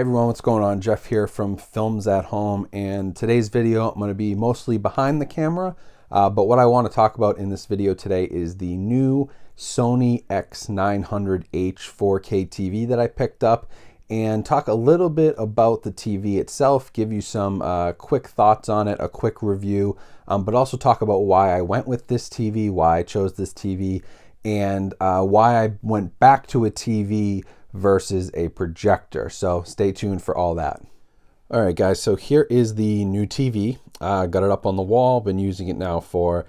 Everyone, what's going on? Jeff here from Films at Home, and today's video I'm going to be mostly behind the camera, but what I want to talk about in this video today is the new Sony X900H 4K TV that I picked up, and talk a little bit about the TV itself, give you some quick thoughts on it, a quick review, but also talk about why I went with this TV, why I chose this TV, and why I went back to a TV versus a projector. So stay tuned for all that. All right, guys, so here is the new TV. Got it up on the wall, been using it now for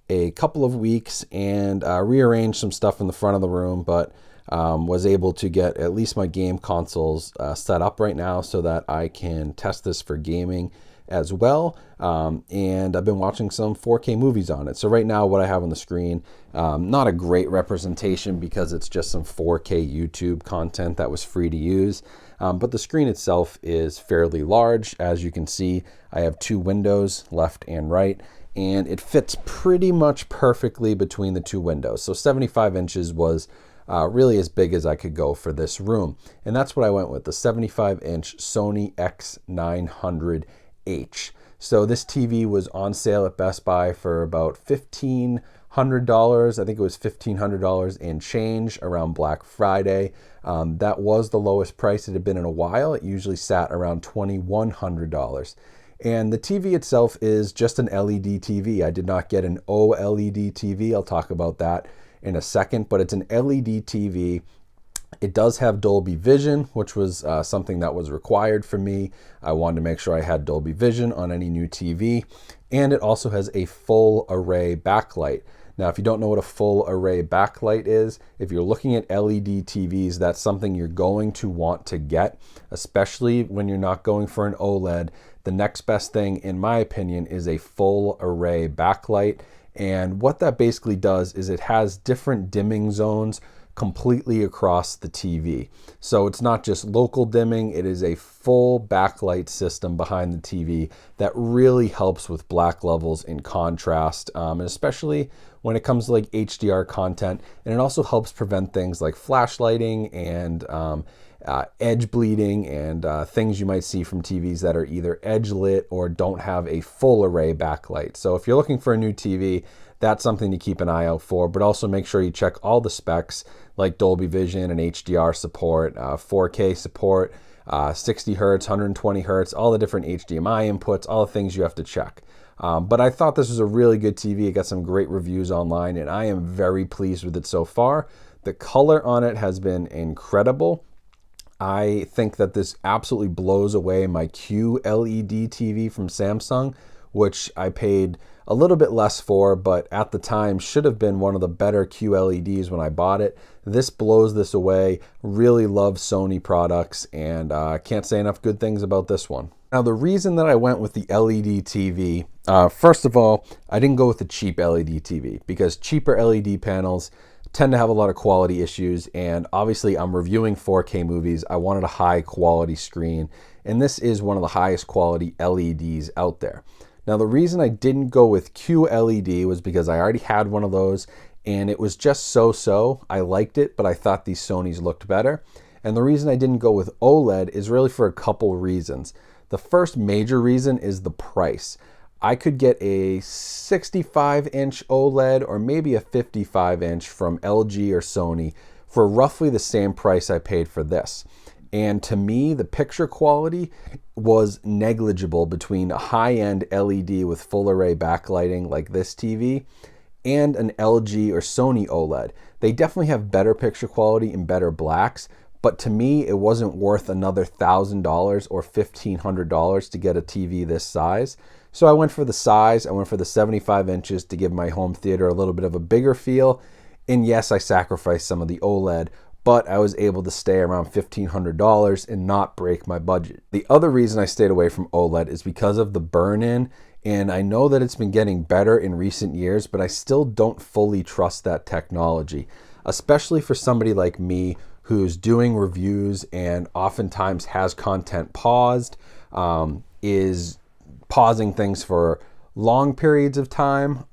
a couple of weeks, and rearranged some stuff in the front of the room, but was able to get at least my game consoles set up right now so that I can test this for gaming as well. And I've been watching some 4K movies on it. So right now what I have on the screen, not a great representation because it's just some 4K YouTube content that was free to use. But the screen itself is fairly large. As you can see, I have two windows, left and right, and it fits pretty much perfectly between the two windows. So 75 inches was really as big as I could go for this room. And that's what I went with, the 75-inch Sony X900H. So this TV was on sale at Best Buy for about $1,500. I think it was $1,500 and change around Black Friday. That was the lowest price it had been in a while. It usually sat around $2,100. And the TV itself is just an LED TV. I did not get an OLED TV. I'll talk about that in a second, but it's an LED TV. It does have Dolby Vision, which was something that was required for me. I wanted to make sure I had Dolby Vision on any new TV. And it also has a full array backlight. Now, if you don't know what a full array backlight is, if you're looking at LED TVs, that's something you're going to want to get, especially when you're not going for an OLED. The next best thing, in my opinion, is a full array backlight. And what that basically does is it has different dimming zones completely across the TV. So it's not just local dimming, it is a full backlight system behind the TV that really helps with black levels in contrast, and especially when it comes to like HDR content. And it also helps prevent things like flash lighting and edge bleeding and things you might see from TVs that are either edge lit or don't have a full array backlight. So if you're looking for a new TV, that's something to keep an eye out for, but also make sure you check all the specs like Dolby Vision and HDR support, 4K support, 60 hertz, 120 hertz, all the different HDMI inputs, all the things you have to check. But I thought this was a really good TV. It got some great reviews online, and I am very pleased with it so far. The color on it has been incredible. I think that this absolutely blows away my QLED TV from Samsung, which I paid a little bit less for, but at the time should have been one of the better QLEDs when I bought it. This blows this away. Really love Sony products, and can't say enough good things about this one. Now, the reason that I went with the LED TV, first of all, I didn't go with the cheap LED TV because cheaper LED panels tend to have a lot of quality issues, and obviously I'm reviewing 4K movies. I wanted a high quality screen, and this is one of the highest quality LEDs out there. Now, the reason I didn't go with QLED was because I already had one of those, and it was just so-so. I liked it, but I thought these Sonys looked better. And the reason I didn't go with OLED is really for a couple reasons. The first major reason is the price. I could get a 65-inch OLED or maybe a 55-inch from LG or Sony for roughly the same price I paid for this. And to me, the picture quality was negligible between a high-end LED with full array backlighting like this TV and an LG or Sony OLED. They definitely have better picture quality and better blacks, but to me, it wasn't worth another $1,000 or $1,500 to get a TV this size. So I went for the size. I went for the 75 inches to give my home theater a little bit of a bigger feel. And yes, I sacrificed some of the OLED, but I was able to stay around $1,500 and not break my budget. The other reason I stayed away from OLED is because of the burn-in, and I know that it's been getting better in recent years, but I still don't fully trust that technology, especially for somebody like me who's doing reviews and oftentimes has content paused, is pausing things for long periods of time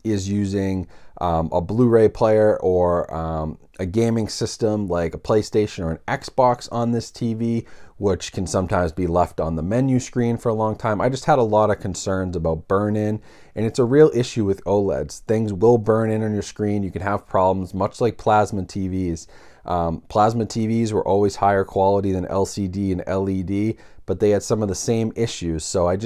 is using a Blu-ray player or a gaming system like a PlayStation or an Xbox on this TV, which can sometimes be left on the menu screen for a long time. I just had a lot of concerns about burn-in, and it's a real issue with OLEDs. Things will burn in on your screen. You can have problems, much like plasma TVs. Plasma TVs were always higher quality than LCD and LED, but they had some of the same issues. So I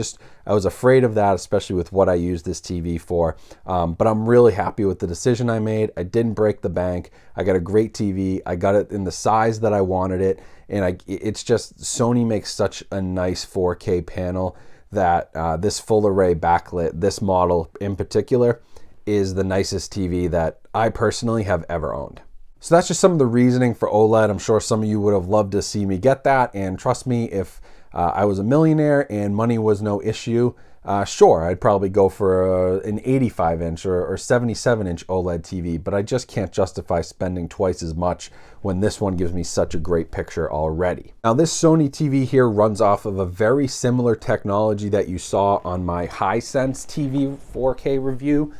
was afraid of that, especially with what I use this TV for. But I'm really happy with the decision I made. I didn't break the bank. I got a great TV. I got it in the size that I wanted it. And it's just, Sony makes such a nice 4K panel that this full array backlit, this model in particular, is the nicest TV that I personally have ever owned. So that's just some of the reasoning for OLED. I'm sure some of you would have loved to see me get that. And trust me, if I was a millionaire and money was no issue, sure, I'd probably go for an 85-inch or 77-inch OLED TV, but I just can't justify spending twice as much when this one gives me such a great picture already. Now, this Sony TV here runs off of a very similar technology that you saw on my Hisense TV 4K review.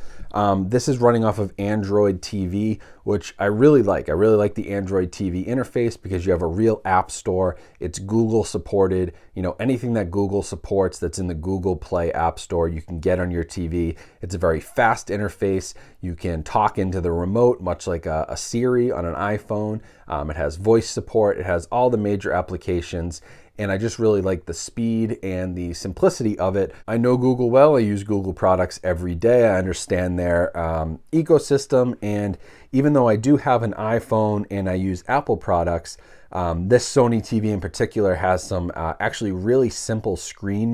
This is running off of Android TV, which I really like. I really like the Android TV interface because you have a real app store. It's Google supported. You know, anything that Google supports that's in the Google Play App Store, you can get on your TV. It's a very fast interface. You can talk into the remote, much like a Siri on an iPhone. It has voice support. It has all the major applications. And I just really like the speed and the simplicity of it. I know Google well. I use Google products every day. I understand their ecosystem. And even though I do have an iPhone and I use Apple products, this Sony TV in particular has some actually really simple screen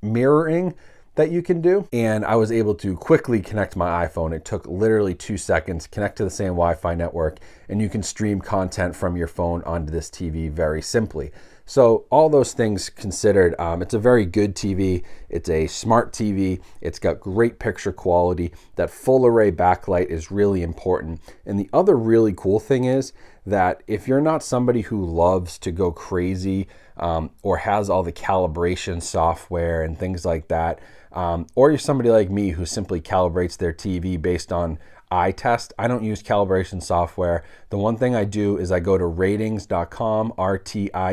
mirroring that you can do. And I was able to quickly connect my iPhone. It took literally 2 seconds, connect to the same Wi-Fi network, and you can stream content from your phone onto this TV very simply. So all those things considered, it's a very good TV. It's a smart TV. It's got great picture quality. That full array backlight is really important. And the other really cool thing is that if you're not somebody who loves to go crazy or has all the calibration software and things like that, or you're somebody like me who simply calibrates their TV based on eye test. I don't use calibration software. The one thing I do is I go to ratings.com, RTINGS.com,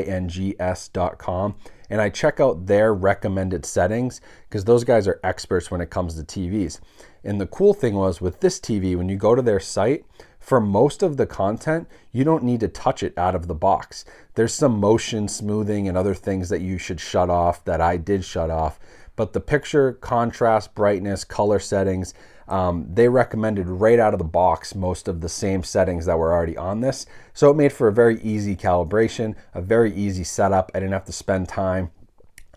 and I check out their recommended settings because those guys are experts when it comes to TVs. And the cool thing was with this TV, when you go to their site, for most of the content, you don't need to touch it out of the box. There's some motion smoothing and other things that you should shut off that I did shut off. But the picture, contrast, brightness, color settings, they recommended right out of the box most of the same settings that were already on this. So it made for a very easy calibration, a very easy setup. I didn't have to spend time.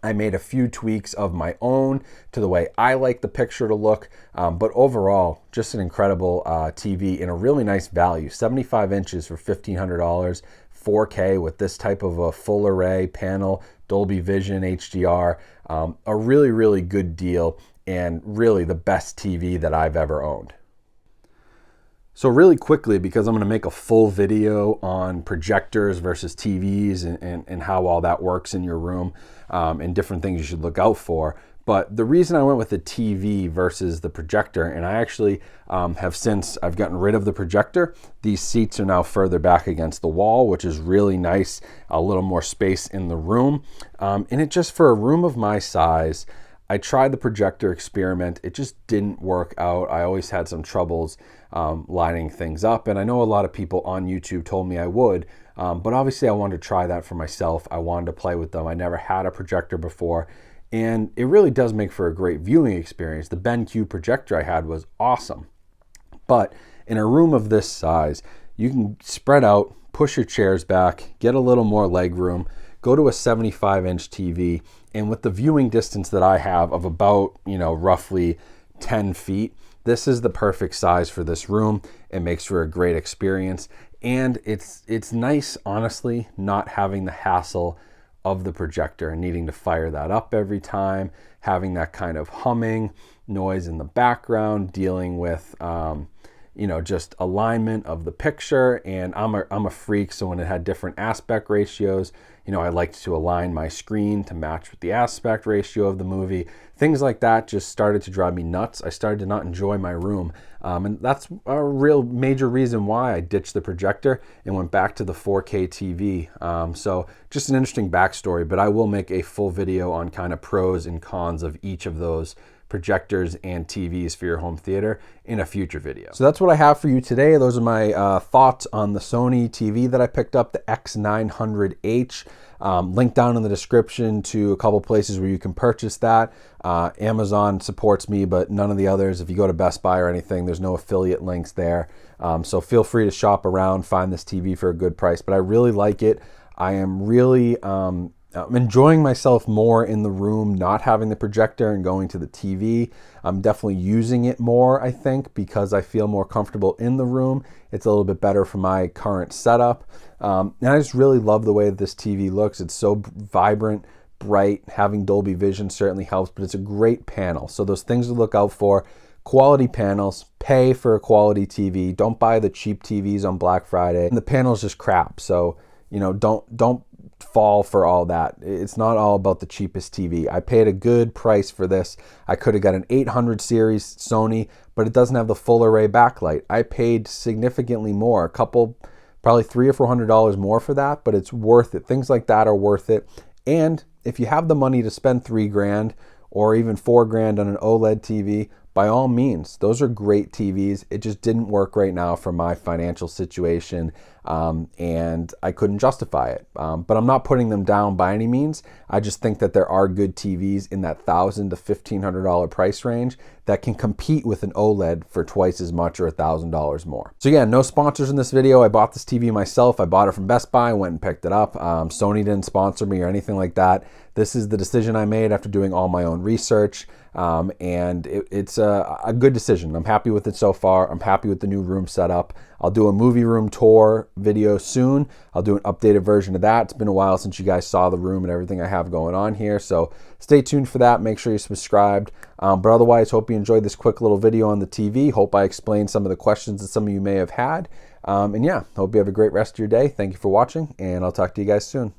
I made a few tweaks of my own to the way I like the picture to look. But overall, just an incredible TV in a really nice value. 75 inches for $1,500, 4K with this type of a full array panel, Dolby Vision, HDR. A really, really good deal and really the best TV that I've ever owned. So really quickly, because I'm going to make a full video on projectors versus TVs and how all that works in your room and different things you should look out for. But the reason I went with the TV versus the projector, and I actually I've gotten rid of the projector. These seats are now further back against the wall, which is really nice, a little more space in the room. And it just, for a room of my size, I tried the projector experiment. It just didn't work out. I always had some troubles lining things up. And I know a lot of people on YouTube told me I would, but obviously I wanted to try that for myself. I wanted to play with them. I never had a projector before. And it really does make for a great viewing experience. The BenQ projector I had was awesome. But in a room of this size, you can spread out, push your chairs back, get a little more leg room, go to a 75-inch TV, and with the viewing distance that I have of about, roughly 10 feet, this is the perfect size for this room. It makes for a great experience. And it's nice, honestly, not having the hassle of the projector and needing to fire that up every time, having that kind of humming noise in the background, dealing with just alignment of the picture. And I'm a freak, so when it had different aspect ratios, I liked to align my screen to match with the aspect ratio of the movie. Things like that just started to drive me nuts. I started to not enjoy my room. And that's a real major reason why I ditched the projector and went back to the 4K TV. So just an interesting backstory, but I will make a full video on kind of pros and cons of each of those projectors and TVs for your home theater in a future video. So that's what I have for you today. Those are my thoughts on the Sony TV that I picked up, the X900H. Link down in the description to a couple places where you can purchase that. Amazon supports me, but none of the others. If you go to Best Buy or anything, there's no affiliate links there. So feel free to shop around, find this TV for a good price. But I really like it. I am really I'm enjoying myself more in the room, not having the projector and going to the TV. I'm definitely using it more, I think, because I feel more comfortable in the room. It's a little bit better for my current setup. And I just really love the way that this TV looks. It's so vibrant, bright. Having Dolby Vision certainly helps, but it's a great panel. So those things to look out for: quality panels, pay for a quality TV. Don't buy the cheap TVs on Black Friday. And the panel's just crap. So, don't fall for all that. It's not all about the cheapest TV. I paid a good price for this. I could have got an 800 series Sony, but it doesn't have the full array backlight. I paid significantly more, probably $300 or $400 more for that, but it's worth it. Things like that are worth it. And if you have the money to spend $3,000 or even $4,000 on an OLED TV, by all means, those are great TVs. It just didn't work right now for my financial situation, and I couldn't justify it. But I'm not putting them down by any means. I just think that there are good TVs in that $1,000 to $1,500 price range that can compete with an OLED for twice as much or $1,000 more. So yeah, no sponsors in this video. I bought this TV myself. I bought it from Best Buy, went and picked it up. Sony didn't sponsor me or anything like that. This is the decision I made after doing all my own research. And it's a good decision. I'm happy with it so far. I'm happy with the new room setup. I'll do a movie room tour video soon. I'll do an updated version of that. It's been a while since you guys saw the room and everything I have going on here. So stay tuned for that. Make sure you're subscribed. But otherwise, hope you enjoyed this quick little video on the TV. Hope I explained some of the questions that some of you may have had. And yeah, hope you have a great rest of your day. Thank you for watching, and I'll talk to you guys soon.